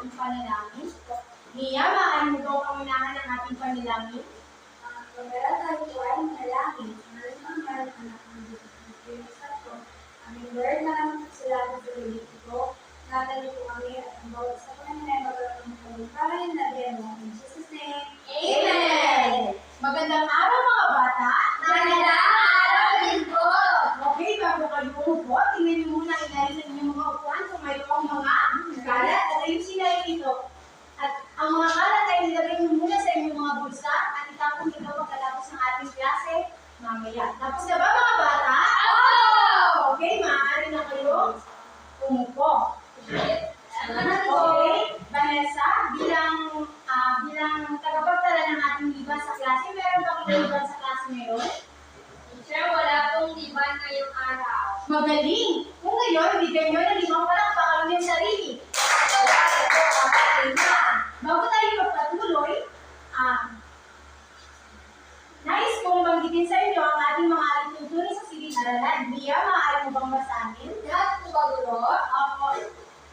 ating panalangin. Mia, maaari mo daw pangunahan ang ating panalangin? Pagkala tayo po ay manalangin. Maraming mahal anak ng Diyos sa ito. Aming Lord, maraming salamat sa ulit ito. Natali po kami at ang bawat sa kanya ay magkaroon ng kalungkaran na demo. In Jesus' name, Amen! Magandang araw mga bata! Magandang araw din po! Okay, bago kayo umupo, tingnan niyo muna ilalim ng inyong mga upuan kung mayroong mga kalat at ayusin na rin ito. At ang mga kalat ay nilagay niyo muna sa inyong mga bulsa at itapon ito pagkatapos ng ating klase mamaya. Tapos na ba mga bata? Okay, maaari na kayo umupo. Okay, Vanessa, bilang tagapagtala ng ating liban sa klase, meron ba kayo liban sa klase ngayon? Teacher, wala pong liban ngayong araw. Magaling! Kung ngayon, bigyan nyo ng 5 palakpakan yung sarili. Wala ito kapatid na. Bago tayo magpatuloy, nais kong banggitin sa inyo ang ating mga alitutunin sa silid-aralan. Mia, maaari mo bang basahin? Lahat po ba, Guro? Opo.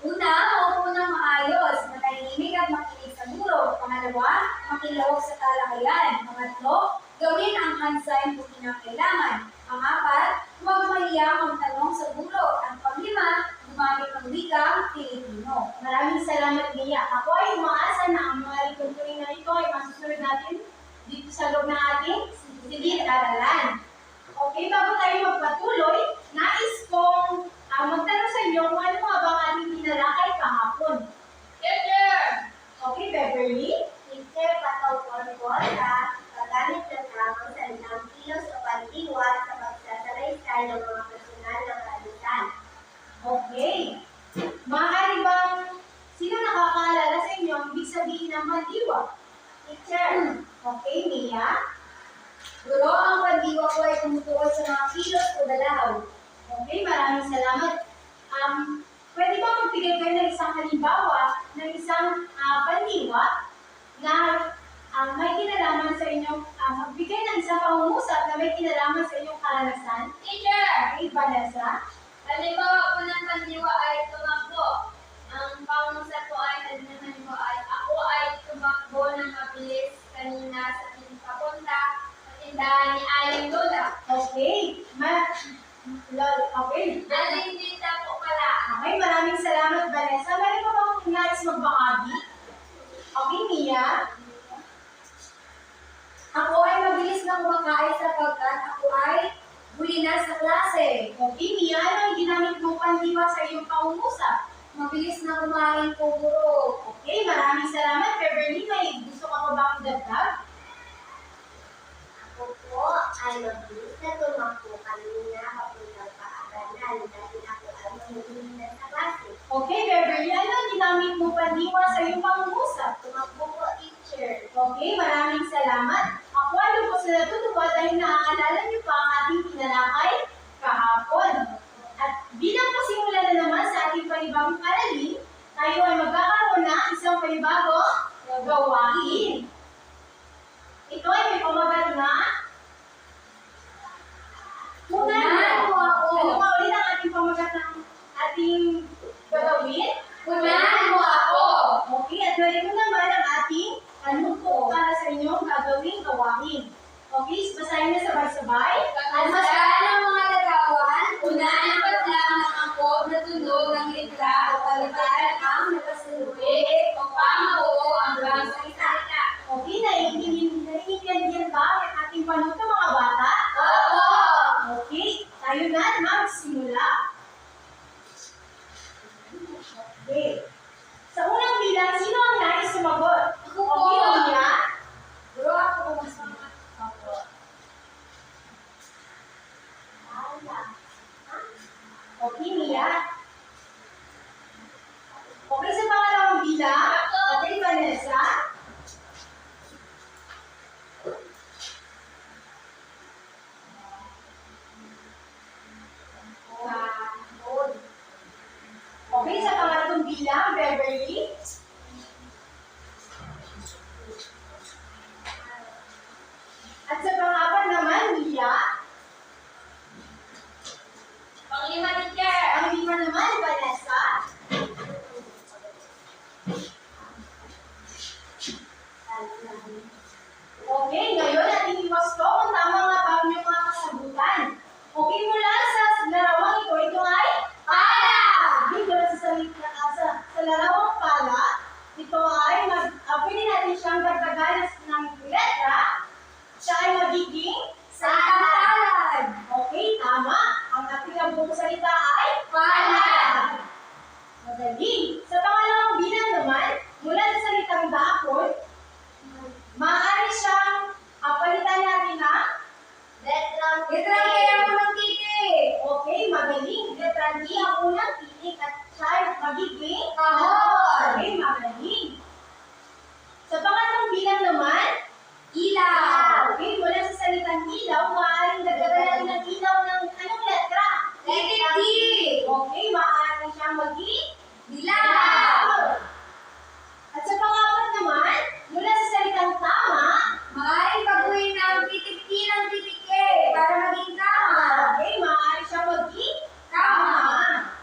Una, maupo ng maayos, matahimik at makinig sa guro. Pangalawa, makilawak sa talakayan. Pangatlo, gawin ang hand sign kung kinakailangan. Pang-apat, huwag mahiya magtanong sa guro. Ang pang-lima, gumamit ng wikang Pilipino. Maraming salamat, Mia. Ako ay umaasa na ang mga alitutunin na ito ay masusunod natin dito sa loob ng ating silid-aralan. Okay, bago tayo magpatuloy, nais kong magtanong sa inyo kung ano nga ba ang ating tinalakay kahapon. Teacher! Okay, Beverly? Teacher, patungkol sa paggamit ng tamang salitang kilos o pagdiwat sa pagsasalaysay ng mga personal na kaalitan. Okay. Maaari bang sino nakakaalala sa inyo ang ibig sabihin ng pandiwa? Teacher! Okay, Mia? Guro, ang pandiwa ko ay tumutukoy sa mga kilos o dalaw. Okay, maraming salamat. Pwede ba magbigay kayo ng isang halimbawa ng isang pandiwa na may kinalaman sa inyong, magbigay ng isang pangungusap na may kinalaman sa inyong karanasan? Teacher! Okay, Vanessa? Halimbawa po ng pandiwa ay tumakbo. Ang pangusap ko ay halimbawa ay ako ay tumakbo ng mabilis kanina sa papunta sa tindahan ni Aling Lola. Okay. Okay. Alindita po pala. Okay, maraming salamat, Vanessa. Meron pa bang nais magbahagi? Okay, Mia? Ako ay mabilis na kumakain sapagkat ako ay huli na sa klase. Okay, Mia, ano ang ginamit mong pandiwa sa iyong pangungusap? Mabilis na kumain po, Guro. Okay, maraming salamat. Beverly, may gusto ka pa bang idagdag? Ako po ay mabilis na tumakbo kanina papuntang paaralan dahil ako ay mahuli na sa klase. Okay, Beverly, ano ang ginamit mong pandiwa sa iyong pangungusap? Tumakbo po, teacher. Okay, maraming salamat. Ako ay lubos na natutuwa dahil naaalala niyo pa ang ating tinalakay kahapon. At bilang pasimula na naman sa ating panibagong aralin, tayo ay magkakaroon na isang panibagong gawain. Ito ay may pamagat na Unahan mo ako. Ano ba ulit ang ating pamagat ng ating gagawin? Unahan mo ako. Okay, at narito naman ang ating po para sa inyong gagawing gawain. Okay, basahin na sabay-sabay. Almasaan ng mga lagawan, unahan lang ng angkop na tunog ng litra o palitan ang nakasaluwi o pamabuo hanggang sa isang. Okay, naiintindihan ba ang ating panuto mga bata? Oo! Okay, tayo na magsimula. Okay. Sa unang bilang, sino ang nais sumagot? Ako po. Okay, Mia? Bro, ako po masama. Opo. Okay, Mia? Okay, sa pangalawang bilang? Okay, Vanessa? Okay, sa pangatlong bilang, Beverly? At sa pang-apat naman, Mia? Panglima, teacher. Ang lima naman, Vanessa? Okay, ngayon ating iwasto kung tama nga ba ang inyong mga kasagutan. Okay, mula sa larawang ito, ito ay Pala! Okay, mula sa larawang pala, ito ay, pwede natin siyang dagdagan ng letra. Siya ay magiging Sampalan! Okay, tama. Ang ating nabuong salita ay Palad! Magaling. Sa pangalawang bilang naman, mula sa salitang dahon, maaari siyang palitan natin ng letrang Letrang K ang unang titik. Okay, magaling. Letrang D ang unang titik at siya ay magiging Kahon. Okay, magaling. Sa pangatlong bilang naman, Ilaw! okay, mula sa salitang ilaw, maaaring dagdagan natin ng ilaw ng anong letra? Letter D. Okay, maaaring siyang maging Dilaw! At sa pangapat naman, mula sa salitang tama, Maaaring baguhin ang titik T ng titik A para maging tama. okay, maaari siyang maging Tama.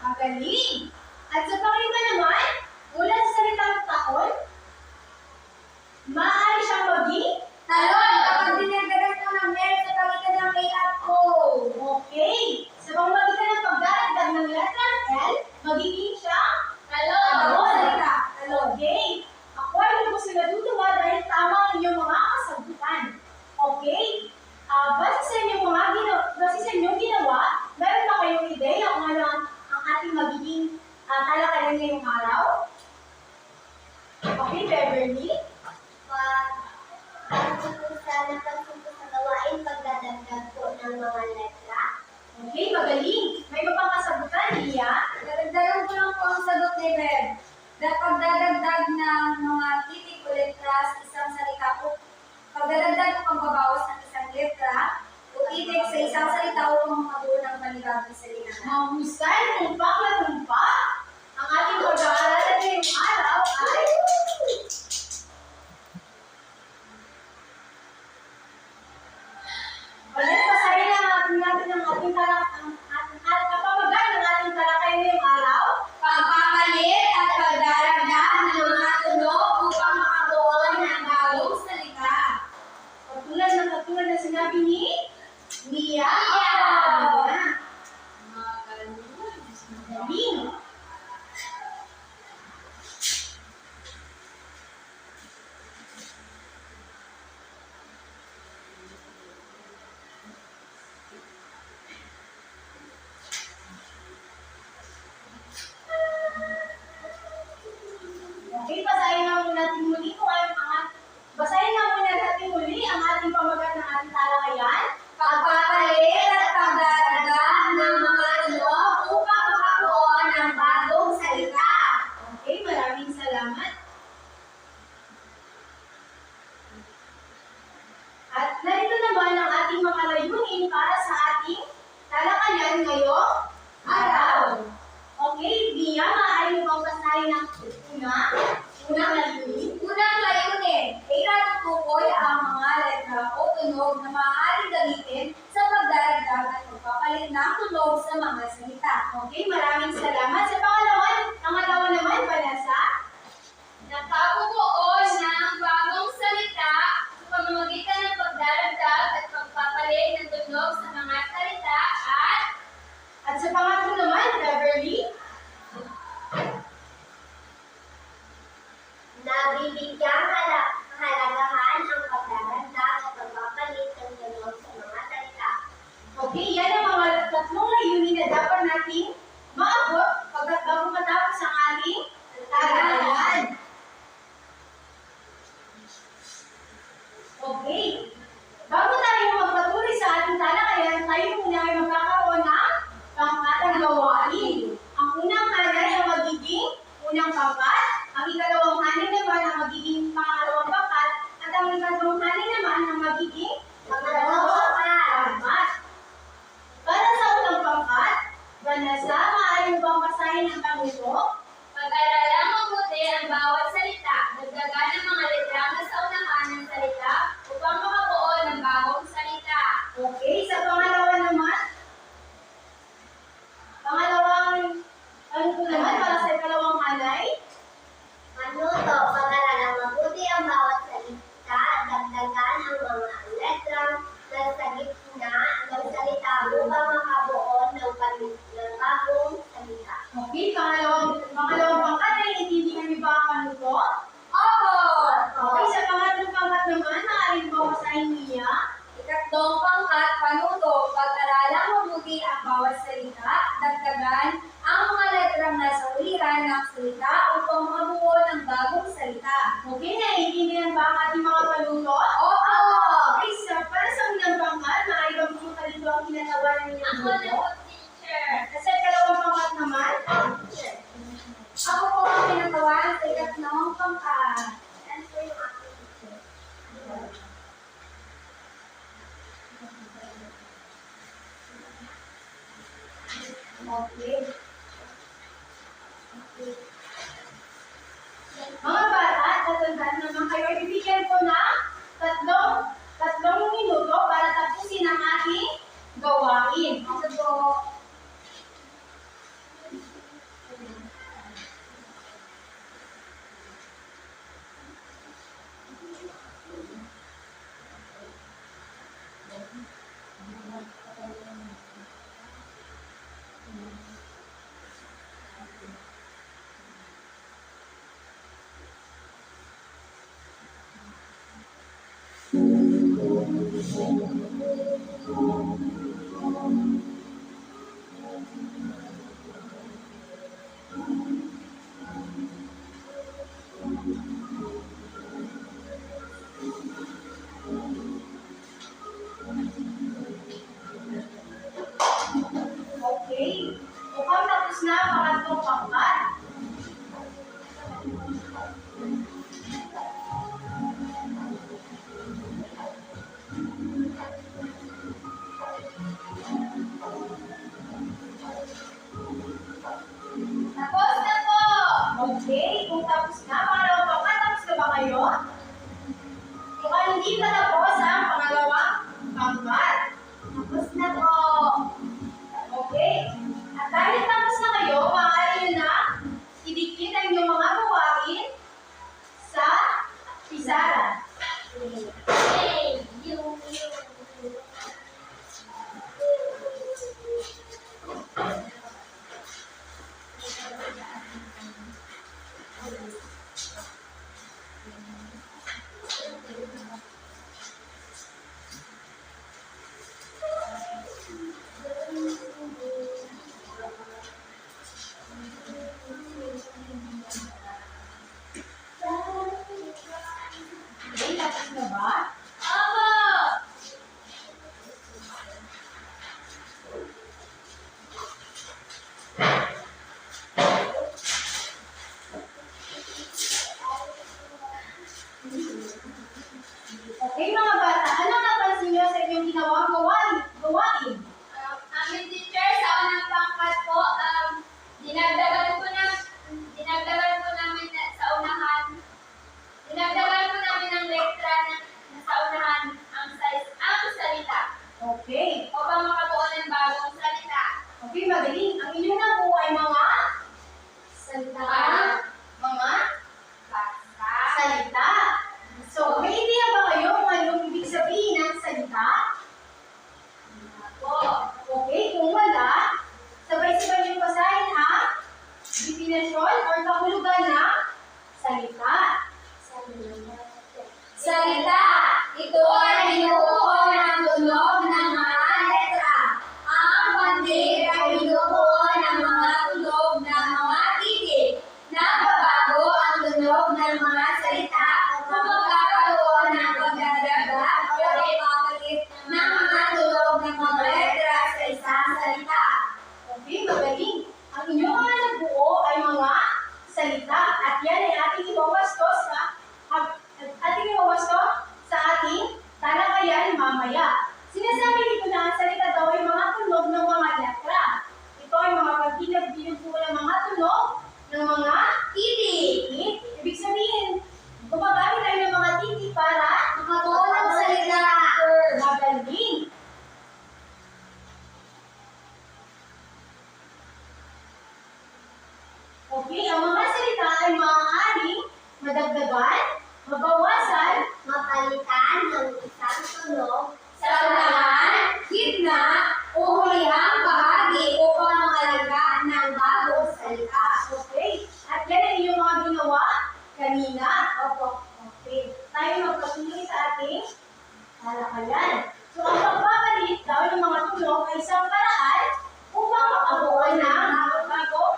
Magaling. At sa panglima naman, mula sa salitang taon, maaari siyang maging Talon kapag dinagdagan mo ng L sa pagitan ng A at O. okay. Sa pamamagitan ng pagdaragdag ng letrang L, magiging siyang Talon. Salita. Talon. Okay. Ako ay lubos na natutuwa dahil tama ang inyong mga kasagutan. Okay. Base sa inyong ginawa, meron ba kayong ideya kung ano ang ating magiging talakayan ngayong araw? Okay, Beverly? Pagsusunod sa gawain pagdadagdag po ng mga letra. Okay, magaling. May iba pang kasagutan, Lia? Dadagdagan ko lang po ang sagot ni Beb. Pagdadagdag ng mga titik o letra sa isang salita po. Pagdadagdag o pagbabawas ng isang letra o titik sa isang salita upang makabuo ng panibagong salita. Mahusay, tumpak na tumpak. Ang ating pag-aaralan ngayong araw ay Ulit, pasahin natin ang ating kapamagan ng ating talakay ngayong araw. Pagpapalit at pagdaragdag ng mga tunog upang makabuo ng bagong salita. Katulad na sinabi ni Mia. Magaling. Okay, basahin nga muna natin muli kung basahin nga muna natin muli ang ating pamagat ng ating talakayan. Pagpapalit at pagdaragdag ng mga tunog upang makabuo ng bagong salita. Okay, maraming salamat. At narito naman ang ating mga layunin para sa ating talakayan ngayong araw. Okay, Bia, maaari mo bang basahin ang unang layunin? Unang layunin, ay natutukoy ang mga letra o tunog na maaaring gamitin sa pagdaragdag at pagpapalit ng tunog sa mga salita. Okay, maraming salamat. Sa pangalawa naman, Vanessa. Nakabubuo ng bagong salita sa pamamagitan ng pagdaragdag at pagpapalit ng tunog sa mga salita At sa pangatlo naman, Beverly. nabibigyang kahalagahan ang pagdaragdag at pagpapalit ng tunog sa mga salita. Okay, yan ang mga tatlong layunin na dapat nating maabot bago matapos ang ating talakayan. Okay. Bago tayo magpatuloy sa ating talakayan, tayo muna ay magkakaroon ng pangkatang gawain. Ang unang hanay ay magiging unang pangkat, ang ikalawang hanay naman ang magiging pangalawang pangkat, at ang ikatlong hanay naman ang magiging pangalawang pangkat. Para sa unang pangkat, Vanessa, maaari mo bang basahin ang pangito? Pag-aralang mabuti ang bawat salita, dagdagan ang mga letrang nasa unahan ng salita upang makabuo ng bagong salita. Okay, sa pangalawa naman, ano po naman para sa ikalawang hanay? Manuto, pag-aralang mabuti ang bawat salita at dagdagan ang mga Okay. Mga bata, tatandaan naman kayo, ibigyan ko na tatlong minuto para tapusin ang ating gawain. Ako po. Okay. Mukhang tapos na ang pangatlong pangkat. Tapos na po! Okay, kung tapos na, pangalawang pangkat, tapos na ba kayo? Mukhang hindi pa tapos ang pangalawang pangkat. Tapos na po. Okay. At dahil tapos na kayo, maaari nyo na idikit ang inyong mga gawain sa pizarra. Hey! Yung. Okay, tapos na ba? Opo! Okay, mga bata, ano napansin nyo sa inyong ginawang gawain? Aming teacher, sa unang pangkat po, dinagdagan po namin sa unahan, dinagdagan po namin ng letra na sa unahan ang salita Okay. upang makabuo ng bagong salita. Okay, magaling. Ang inyong nabuo ay mga Salita. mga Basta. salita. So, may idea ba kayo kung anong ibig sabihin ng salita? Po. Okay, kung wala, sabay-sabay yung basahin ha. Definasyon or kahulugan ng salita. Salita. Ito ay binubuo ng tunog ng mga letra. Ang pandir ay binubuo ng mga tunog ng mga titik. Nababago ang tunog ng mga salita kung magkakaroon ng pagdadagdag o ipapalit ng mga tunog ng mga letra sa isang salita. Okay, magaling. Ang inyong mga nabuo ay mga salita at yan ay ating ibawasto sa ating talakayan mamaya. Sinasabi dito na ang salita daw ay mga tunog ng mga letra. Ito ay mga pagbilog-bilog ng mga tunog ng mga titik. Ibig sabihin, gumagamit tayo ng mga titik para Makabuo ng salita. magaling. Okay, ang mga salita ay maaaring madagdagan, mabawasan, Mapalitan ng isang tunog sa unahan, gitna, o hulihang bahagi upang makalaga ng bagong salita. okay? At yan ay yung mga ginawa kanina. Opo. Okay. Tayo magpatuloy sa ating talakayan. So, ang pagpapalit daw ng mga tunog ay isang paraan upang makabuo ng bagong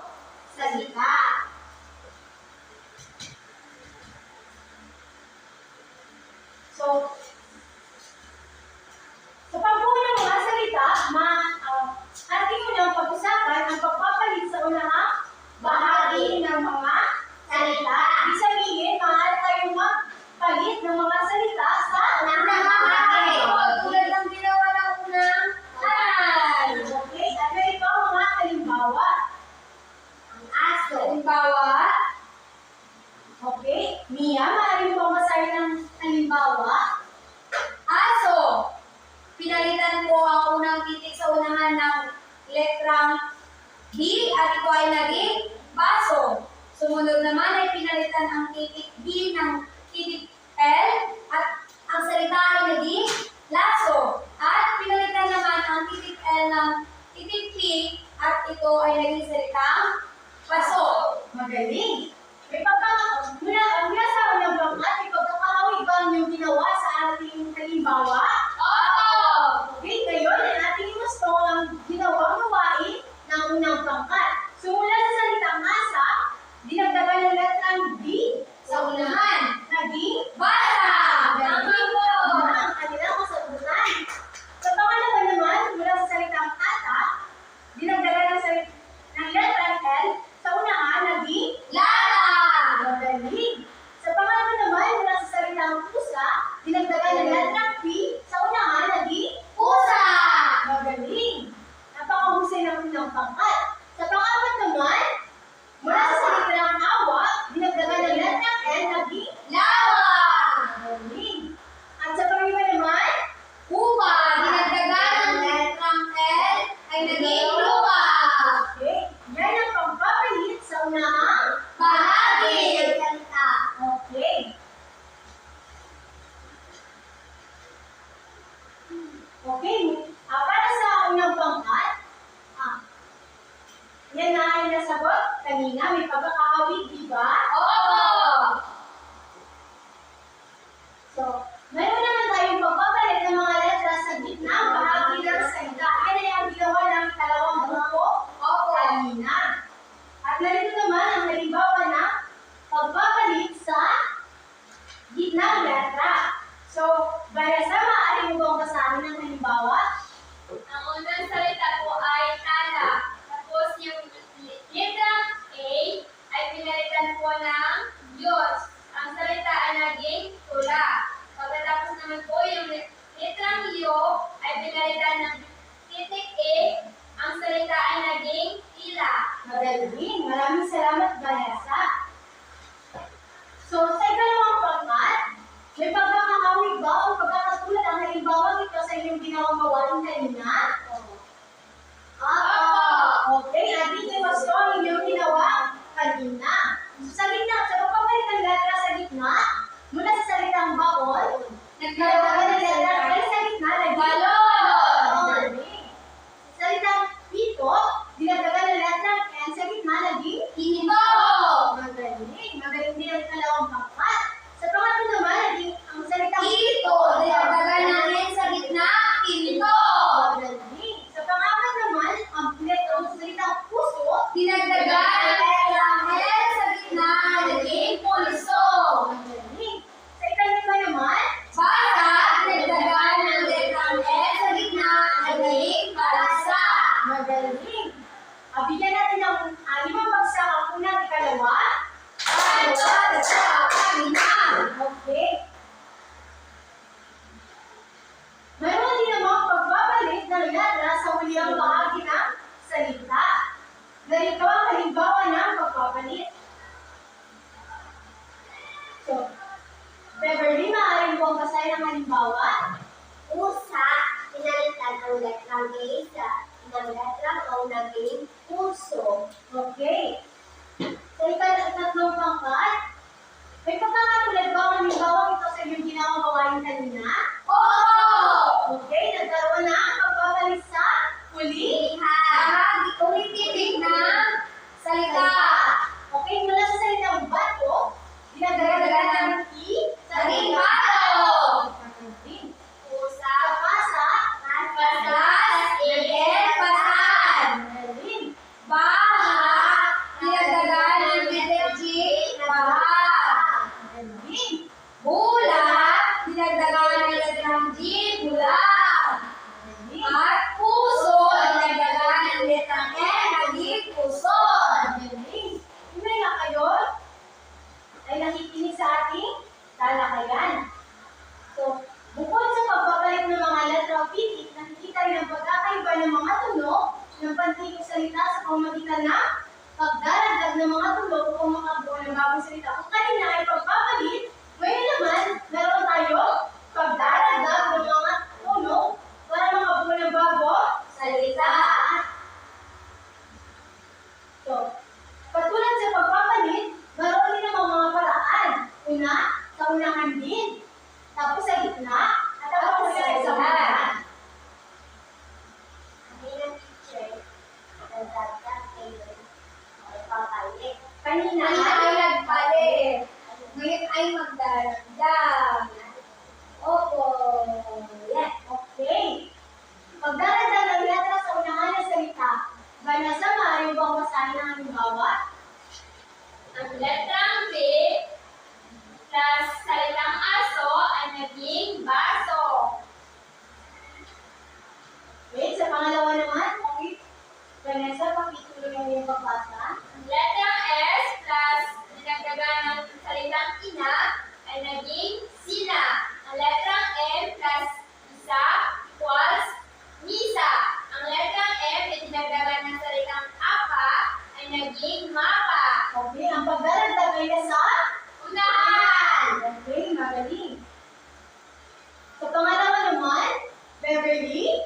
salita. So, sa pagbuo ng mga salita, ating unang pag-usapan ang pagpapalit sa unang bahagi ng mga salita. Ibig sabihin, maaari tayong magpalit ng mga salita sa Unang bahagi. Tulad ng ginawa ng unang aral. Okay, at ganito ang mga halimbawa. Okay? Mia, maaari mo bang basahin ng halimbawa? Aso. Pinalitan ko ang unang titik sa unahan ng letrang B at ito ay naging baso. Sumunod naman ay pinalitan ang titik B ng titik L at ang salita ay naging laso. At pinalitan naman ang titik L ng titik P at ito ay naging salitang paso. Magaling! Mula sa unang bangkat, may pagkakahawig ba ang iyong ginawa sa ating halimbawa? Opo! Okay, ngayon ay ating imusto ang ginawang gawain ng unang pangkat. So mula sa salitang asa, dinagdagan ng letrang D sa unahan. Naging Basa! Tama po! ang kanilang kasagutan. Sa pangalawa naman, mula sa salitang ata, dinagdagan ng letrang L sa unahan. Naging Lata! magaling. Sa pangalawa naman, mula sa salitang pusa, dinagdagan ng letrang P sa unahan. Naging Pusa! magaling. Napakahusay ng unang pangkat. Sa pang-apat naman, mula sa salitang awa, dinagdagan ng letrang N. Naging Lawa! magaling. At sa pang-lima naman, Upa! Dinagdagan ng letrang L ay naging lupa! okay, yan ang pagpapalit sa unahang Bahagi ng salita. okay. Okay, para sa unang pangkat, yan na ay nasagot kanina, may pagkakahawig, di ba? Oo! So, meron naman tayong pagpapalit ng mga letra sa gitna ang bahagi ng salita. Yan ay ang ginawa ng ikalawang grupo kanina. At narito naman ang halimbawa na pagpapalit sa gitna ng letra. So, Vanessa, maaari mo bang basahin ng halimbawa? Ang unang salita po ay tala. Tapos yung letrang A ay pinalitan po ng Diyos. Ang salita ay naging tula. Pagkatapos naman po yung letrang Yo ay pinalitan ng titik A. Ang salita ay naging tila. Magaling. Maraming salamat, Vanessa. So, sa ikalawang pangkat, may pagkakahawig ba o pagkakatulad ang halimbawa ito sa inyong ginawang gawain kanina? Okay. Ating iwasto ang inyong ginawa kanina. So, sa gitna, sa pagpapalit ng letra sa gitna, mula sa salitang baon, nagdadagdag ng letra L sa gitna, Balon! Sa salitang pito, dinagdagan ng letra N sa gitna, naging Hinibo! magaling. Magaling din ang ikalawang pangkat. Sa pangatlo naman, naging ang salitang Ito! Dinagdagan ng N sa gitna, pinito! magaling. Sa pangapat naman, ang letrang salitang puso, Dinagdagan ng letrang L sa gitna, naging pulso! magaling. Sa ikalima naman, Basa! Dinagdagan ng letrang L sa gitna, naging balasa! magaling. Bigyan natin ng 5 bagsak ang una at ikalawa. Okay. Mayroon din namang pagbabalit ng letra sa huliang bahagi ng salita. Ganito ang halimbawa ng pagbabalit. So, Beverly, maaari mo bang basahin ang halimbawa? Pusa, pinalitan ang letrang A sa ng letrang O naging puso. Okay. Sa ikatatlong pangkat, may pagkakatulad ba ang halimbawa ito sa inyong ginawang gawain kanina? Oo! Okay, nagkaroon na ang pagbabalit sa huli. Bahagi ulit titik ng salita. Okay, mula sa salitang bato, dinagdagan ng I sa Naging gitna. bato. Pusa, pasa, Pasas, igel, pasan. magaling. Baha, dinagdagan ng letter G, baha. Magaling. Bula, dinagdagan ng letrang G, bula. Magaling. At puso, dinagdagan ng letrang N, naging puso. Magaling. Hindi nga kayo ay nakikinig sa ating talakayan. So, bukod sa pagbabalik ng mga letra pitik, nakikita rin ang pagkakaiba ng mga tunog ng pantigong salita sa pamamagitan ng pagdaragdag ng mga tulo upang makabuo ng bagong salita. Kung kanina ay pagpapalit, ngayon naman, meron tayo pagdaragdag ng mga tulo para makabuo ng bagong salita. So, katulad sa pagpapalit, meron din naman mga paraan. Una, sa unahan din. Tapos sa gitna, at tapos sa unahan. Bilang teacher, nagdagdag kayo ay papalit. Kanina Kanina ay nagpalit. Ngayon ay magdaragdag. Opo. Yes, okay. Pagdaragdag ng letra sa unahan ng salita, Vanessa, maaari bang basahin ang halimbawa? Ang letrang B plus salitang aso ay naging baso. Okay, sa pangalawa naman, okay. Vanessa, pakituloy ang iyong pagbasa. Ang letrang S plus dinagdagan ng salitang ina ay naging sina. Ang letrang M plus isa equals misa. Ang letrang M na dinagdagan ng salitang apa ay naging mapa. Okay, ang pagdaragdag ay nasa Unahan! okay, magaling. Sa pangalawa naman, Beverly,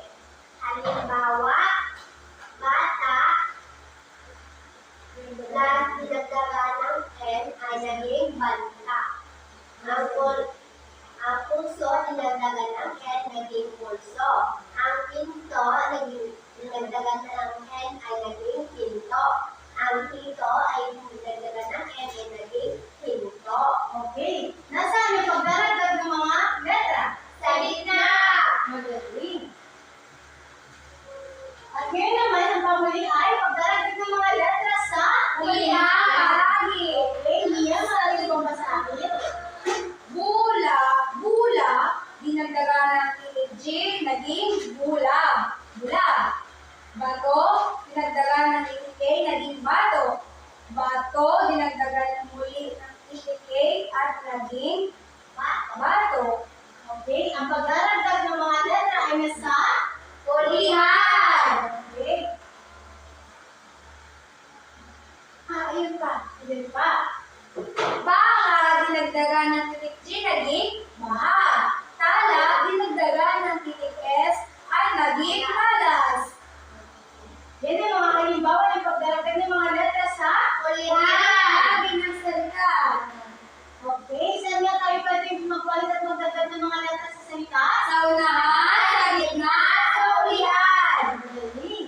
Halimbawa, bata, plus dinagdagan ng N ay naging banta. Ang puso, dinagdagan ng N, naging pulso. Ang pinto, dinagdagan ng N, ay naging pinto. Ang hito ay dinagdagan ng N, ay naging pinto. okay. Nasaan yung pagdaragdag ng mga letra? Sa gitna! Magaling. At ngayon naman, ang pamuli ay pagdaragdag ng mga letra sa Hulihan bahagi. Okay, Mia, maaari bang basahin? Bula, dinagdagan ng titik J, naging bula. Bula. Bato, dinagdagan ng titik K, naging bato. Bato, dinagdagan ng muli ng titik K at naging bato. Okay, ang pagdaragdag ng mga letra ay nasa Hulihan. okay. Ayun pa. Ayun pa. Baha, dinagdagan ng titik G, naging baha. Tala, dinagdagan ng titik S, at naging malas. Yan ang mga halimbawa ng pagdaragdag ng mga letra sa Hulihan ng salita. Okay, saan nga tayo pwede magpalit at magdagdag ng mga letra sa salita? Sa unahan, sa gitna, sa hulihan. Magaling.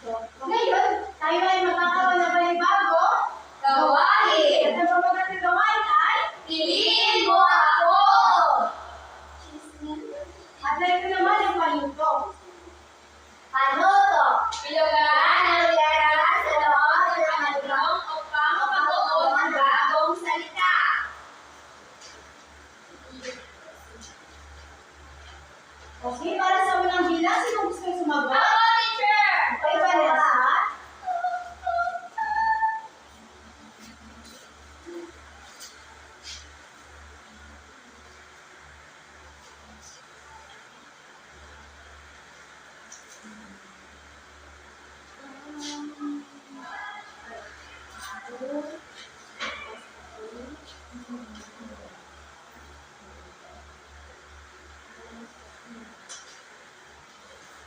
So, ngayon, tayo ay magkakaroon na panibago. Gawain. At ang pagkakaroon gawain ay Piliin mo ako. at ito naman ang paluto. Panuto. Bilugan ang letra sa loob ng alulong upang mabuo ng bagong salita. Okay, para sa unang bilang, sino gusto yung sumagot? Ako, teacher! Okay, Vanessa?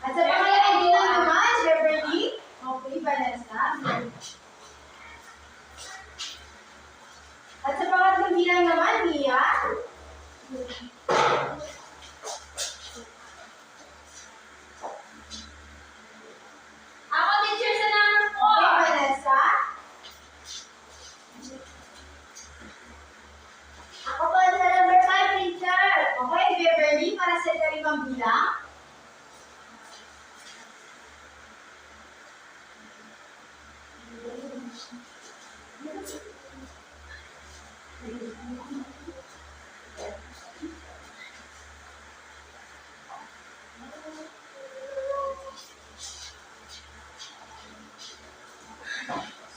At sa pangalawang bilang naman, Beverly. Okay, Vanessa. At sa pangatlong bilang naman, Mia. Ako, teacher, sa number Okay, 4. Vanessa. Ako po sa number 5, teacher. Okay, Beverly, para sa ikalawang bilang.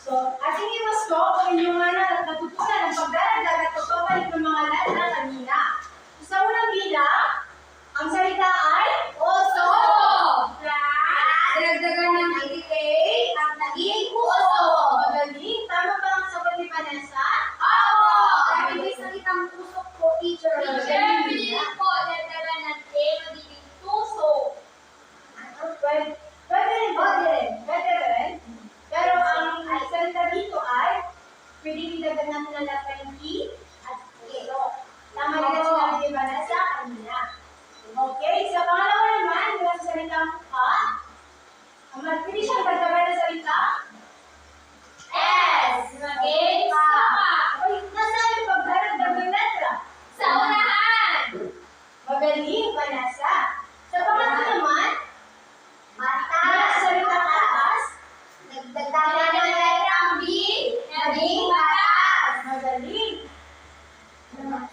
So, ating iwasto kung inyong anak at natutunan ang pagdaragdag at pagpapalit ng mga letra kanina. Sa unang bilang, ang salita ay Oso. plus Dinagdagan ng titik natin ang lapangi at ilo. Tama rin na sinabi ni Vanessa kanina. Okay, sa pangalawa naman, mula sa salitang ka, ang pwede siyang pagdagan ng salita. S. Maging Ka. saka. Okay, nasaan yung pagdaragdag ng letra? Sa unahan. Magaling, Vanessa. Sa pangatlo naman, Bata. mula sa salitang atas, Nagdagdagan ng letrang B. Naging batas. magaling.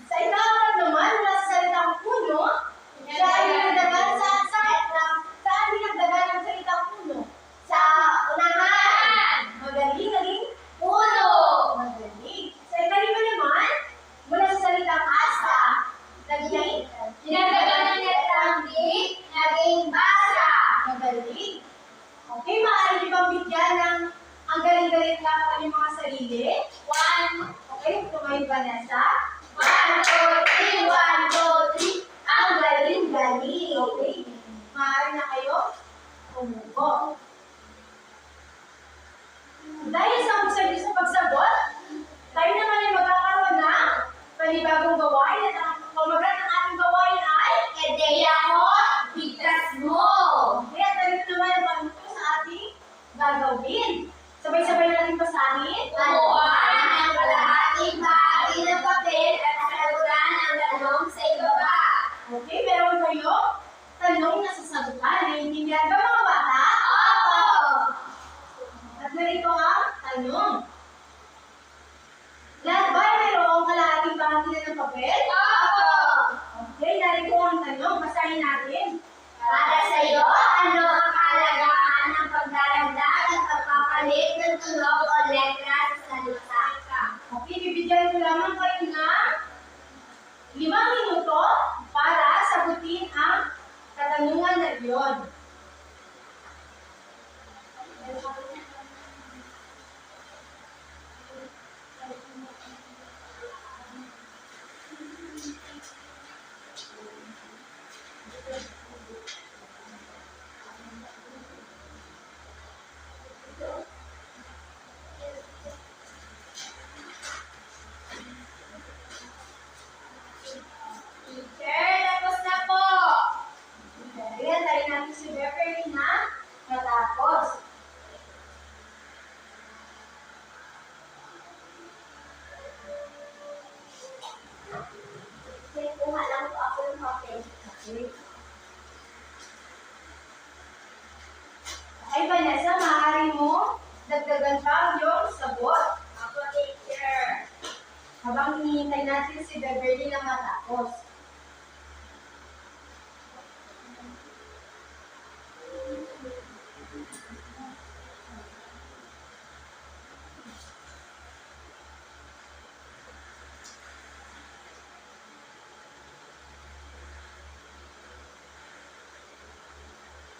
Sa ikapat naman, mula sa salitang puno, siya ay dinagdagan saan dinagdagan ang salitang puno? Sa unahan. Magaling, galing. Puno. Magaling. Sa ikalima naman, mula sa salitang asa, naging Dinagdagan ng letrang B. Naging basa. magaling. Okay, maaari niyo bang bigyan ng ang galing-galing lang ang inyong mga sarili? 1, Okay, tumayo Vanessa. 1, 2, 3, 1, 2, 3. Ang galing-galing. Okay. Maaari na kayo umupo. Dahil sa usabi sa pagsagot, tayo naman ay magkakaroon ng panibagong gawain at ang pamagat ng ating gawain ay Ideya ko, bigkas mo. kaya tayo naman ang panuto sa ating gagawin. Sabay-sabay natin basahin. Kumuha ng kalahating bahagi ng papel at sasagutan ang tanong sa ibaba. Okay, meron kayo tanong na sasagutan. Naiintindihan ba mga bata? Opo. At narito ang tanong. Lahat ba ay mayroong kalahating bahagi na ng papel? Opo. Okay, narito ang tanong. Basahin natin. Para sa iyo, ano ang kahalagahan ng pagdaragdag at pagpapalit ng tunog o letra sa salita? Okay, bibigyan ko lamang kayo ng 5 minuto para sagutin ang katanungan na iyon. Teacher, tapos na po. Ayan, tayo natin si Beverly na matapos. May kuha lang po ako ng papel. Okay. Ay, Vanessa, maaari mo dagdagan pa ang iyong sagot. Ako, teacher. Habang hinihintay natin si Beverly na matapos.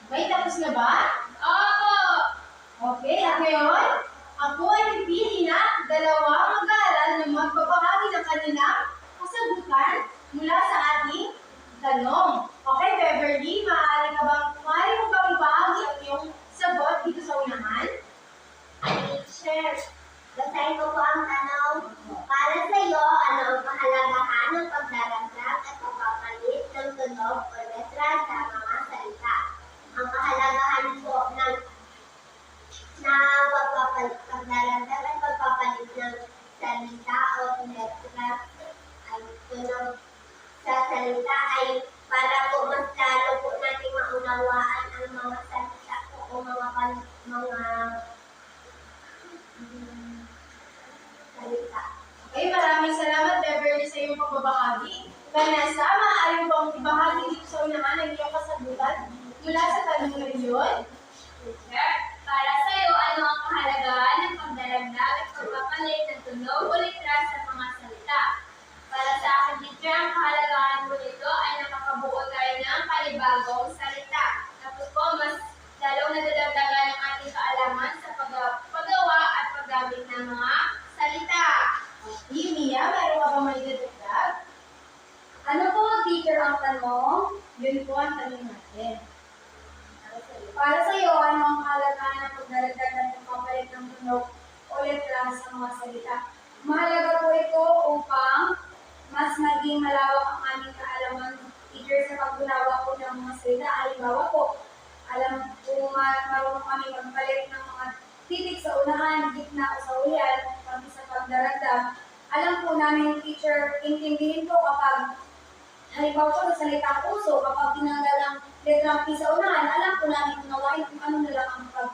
Okay, tapos na ba? Opo. Okay, at ngayon, ako ay pipili na 2 mag-aaral na magbabahagi ng kanilang kasagutan mula sa ating tanong. Okay, Beverly, maaari mo bang ibahagi ang iyong sagot dito sa unahan? Teacher, basahin ko po ang tanong. Para sa iyo, ano ang kahalagahan ng pagdaragdag at pagpapalit ng tunog o letra sa mga salita? Ang kahalagahan po ng pagdaragdag at pagpapalit ng salita o letra ay tunog sa salita ay para po mas lalo po nating maunawaan ang mga salita po o mga salita. Okay, maraming salamat, Beverly, sa iyong pagbabahagi. Vanessa, maaari mo bang ibahagi dito sa unahan ang iyong kasagutan mula sa tanong na iyon? Teacher, para sa iyo, ano ang kahalagahan ng pagdaragdag at pagpapalit ng tunog o letra sa mga salita? Para sa akin, teacher, ang kahalagahan po nito ay nakakabuo tayo ng panibagong salita. Tapos po, mas lalong nadadagdagan ang ating kaalaman sa paggawa at paggamit ng mga salita. Okay, Mia, mayroon ka ba may dadagdag? Ano po, teacher, ang tanong? Yun po ang tanong natin. Para sa iyo, ano ang kahalagahan ng pagdaragdag at pagpapalit ng tunog o letra sa mga salita? Mahalaga po ito upang mas maging malawak ang aming kaalaman, teacher, sa paggunawa po ng mga salita. Halimbawa po, alam kung marunong kami magpalit ng mga titik sa unahan, gitna o sa ulian, kami sa pagdaragdag. Alam po namin, teacher, intindihin po kapag halimbawa po sa salita puso, kapag tinanggal ang letrang P sa unahan, alam po namin unawain kung ano na lang ang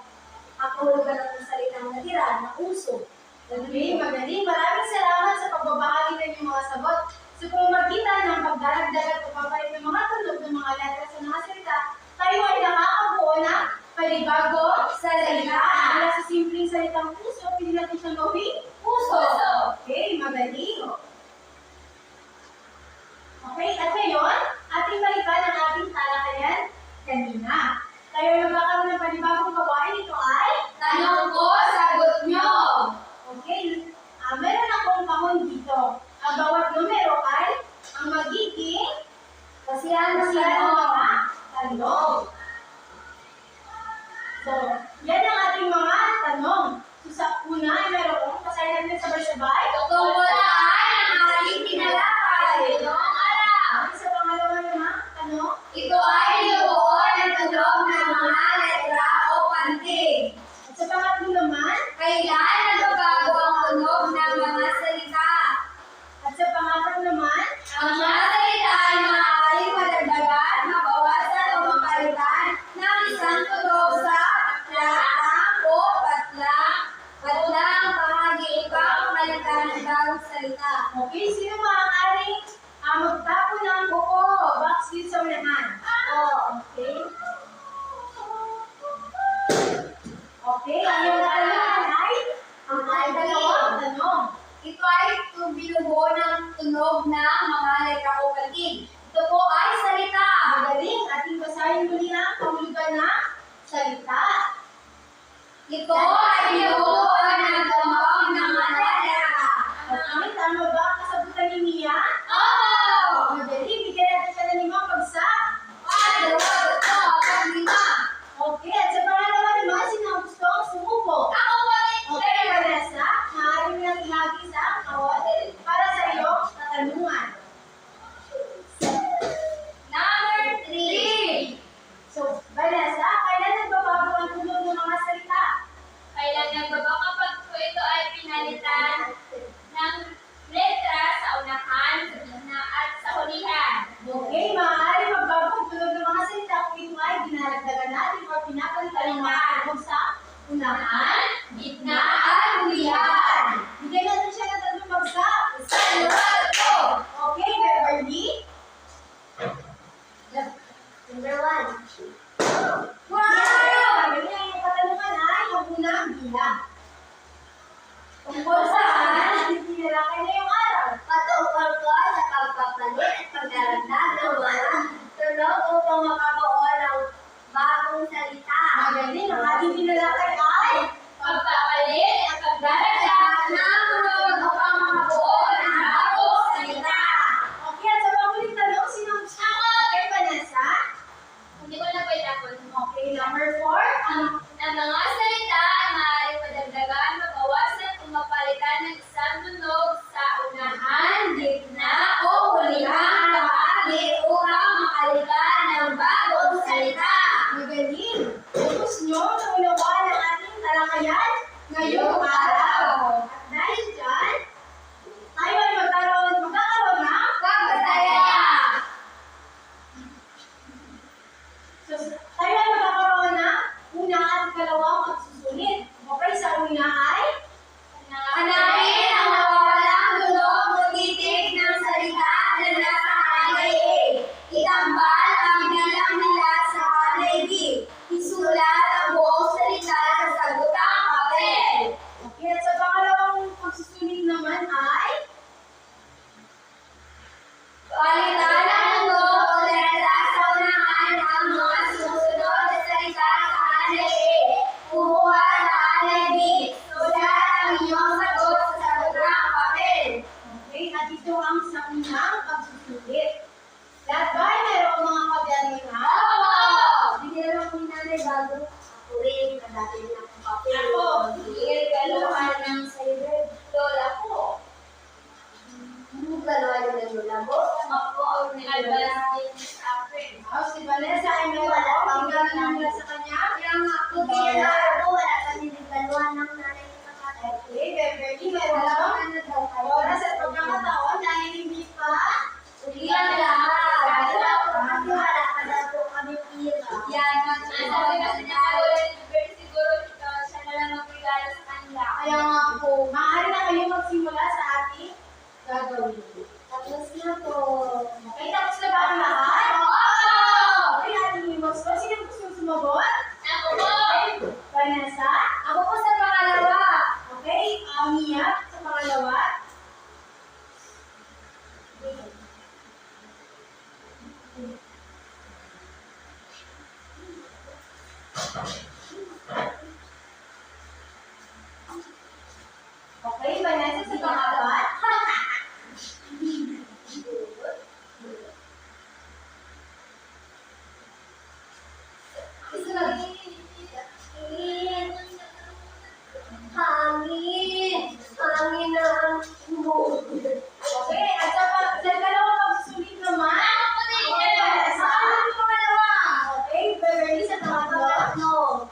kahulugan ng salitang natira na uso. Okay, magaling. Maraming salamat sa pagbabahagi ng inyong mga sagot. So kung magkita ng pagdaragdag at pagpapalit ng mga tunog ng mga letra sa mga salita, tayo ay nakakabuo ng panibagong salita. Mula sa simpleng salitang puso, pili natin siyang gawing puso. Okay, magaling. Okay, at ngayon, ating balikan ang ating talakayan kanina. Tayo ay magkakaroon ng panibagong gawain. Ito ay Tanong ko, sagot nyo. okay, meron akong kahon dito. Ang bawat numero ay ang magiging Kasihan ng mga tanong. So, yan ang ating mga tanong. So, sa una ay meron, pasahin natin sabay-sabay. Tungkol saan ang ating tinalakay? Ngayong araw. Sa pangalawa naman, tanong. Ito ay niluon ng tunog ng mga letra o pantig. At sa pangatlo naman, Kailan nagbabago ang tunog ng mga salita? at sa pangapat naman, Ang mga salita ay maaaring madagdagan, mabawasan o mapalitan ng isang tunog sa patlang o patlang bahagi upang palitan ng bagong salita. okay, sino maaaring magtapo ng buko? Box dito sa unahan. Okay. Okay, ang iyong tanong ay Ang dalawang tanong. Ito ay binubuo ng tunog ng mga letra o pantig. Ito po ay salita. Magaling, ating basahin muli ang kahulugan ng salita. Ito ay binubuo ng tunog ng mga letra. Okay, tama ba ang kasagutan ni Mia? Oo! Magaling, bigyan natin siya ng 5 bagsak. Ay, 2, 3, 4, 5. Okay, at sa pangalawa naman, sino ang gusto ang sumuko? Ako po, Okay, teacher. Vanessa, maaari mo nang ihagi sa kawat para sa iyong katanungan. Number 3. So, Vanessa, kailan nagbabago ang tunog ng mga salita? Kailan nagbabago kapag po ito ay pinalitan ng letra sa unahan, sa gitna at sa hulihan? Okay, maaari magbago ang tunog ng mga salita kung ito ay dinaragdagan natin o pinapalitan ng mga tunog sa unahan, Gitna at hulihan. bigyan natin siya ng 3 bagsak. Salutato. Okay, Beverly? Number 1. Wow! Magaling ang iyong katanungan ay ang unang bilang. Tungkol saan? Tinalakay na yung araw. Patungkol ko sa pagpapalit at pagdaragdag ng mga tunog upang makabuo ng bagong salita. Magaling, ang ating tinalakay ay Pagpapalit magsimula sa ating gagawin. Tapos na po. Okay, tapos na ba ang lahat? Oo! Okay, ating limos ko. Sino gusto sumagot? Ako po! Vanessa? Ako po sa pangalawa. Okay, Mia sa pangalawa. Okay, Vanessa sa pang-apat. Hangin. Hangin na ang mo. Okay, at sa dalawa pagsusulit naman. Ako po, teacher! Vanessa. Ang pangalawa. Okay, Beverly sa pangatlo. No.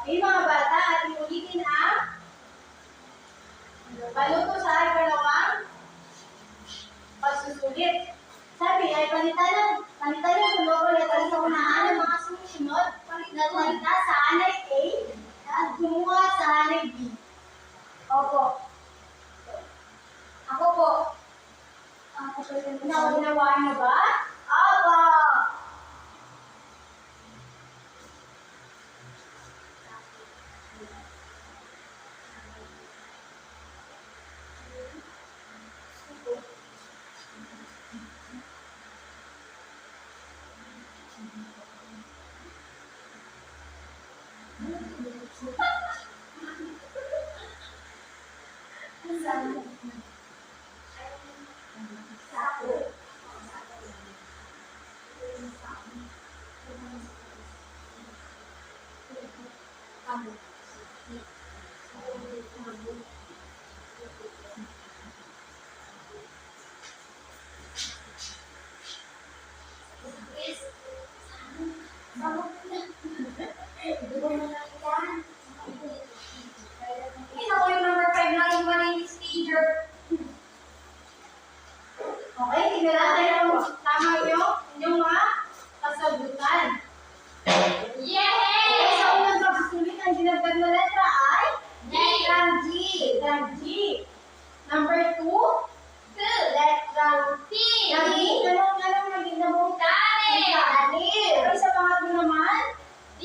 Okay, mga bata, ating ulitin ang paluto sa ikalawang pagsusulit. Sabi ay palitan ng tulo ulit ang sa unahan ng mga sumusunod na salita sa hanay A at gumawa sa hanay B. Opo. Ako po. Ako po yung naunawaan niyo ba? Opo. Ako yung number 5 na yung malinis teacher. Okay, tingnan natin kung tama yung mga kasagutan. Okay, Yay! sa unang pagsusulit, ang dinagdag na letra ay Letrang G. letrang G. Number 2, Two! letrang T! Anong naging namong Dani! Okay, sa pangatlo naman, D!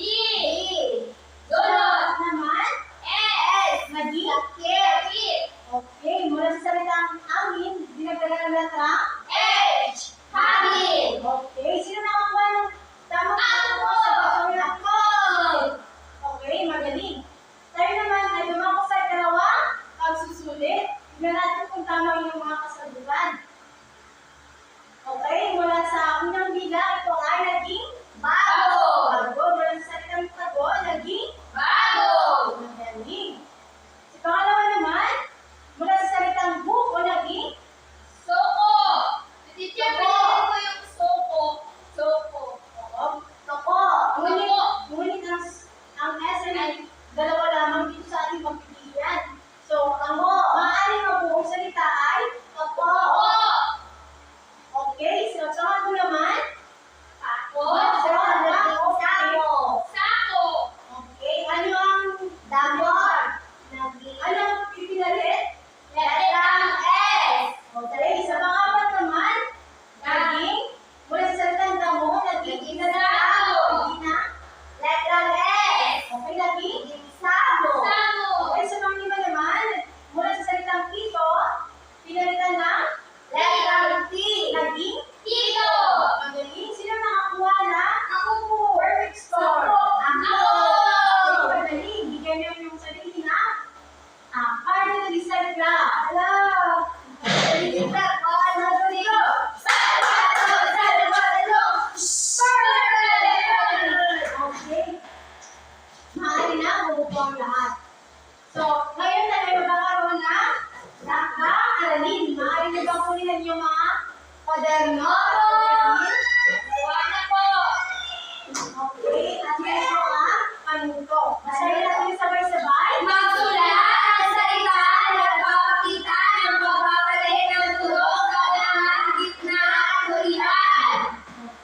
Okay, at ito ang panuto. Basahin natin sabay-sabay. Magsulat ang salita na nagpapakita ng pagpapalit ng turok sa unahan, gitna at hulihan.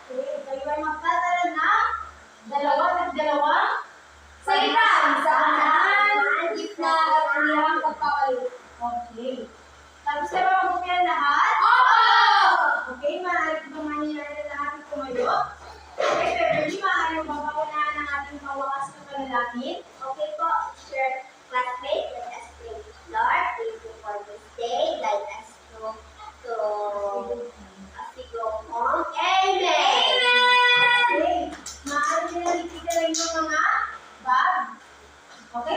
Okay, kayo ay magtatalan ng dalawang Salita sa unahan, gitna at hulihang pagpapalit. Okay. Tapos na ba magpupian lahat? Opo! Okay, maaari ko ba mangyayari na ating tumayo? Okay, Beverly, maaari mo ba paunahan ang ating pawakas na panalangin? Okay po, sure. Classmates, let us pray. Lord, thank you for this day. Guide us as we go home. Amen! Okay, maaari nila ikita rin yung mga bag. Okay,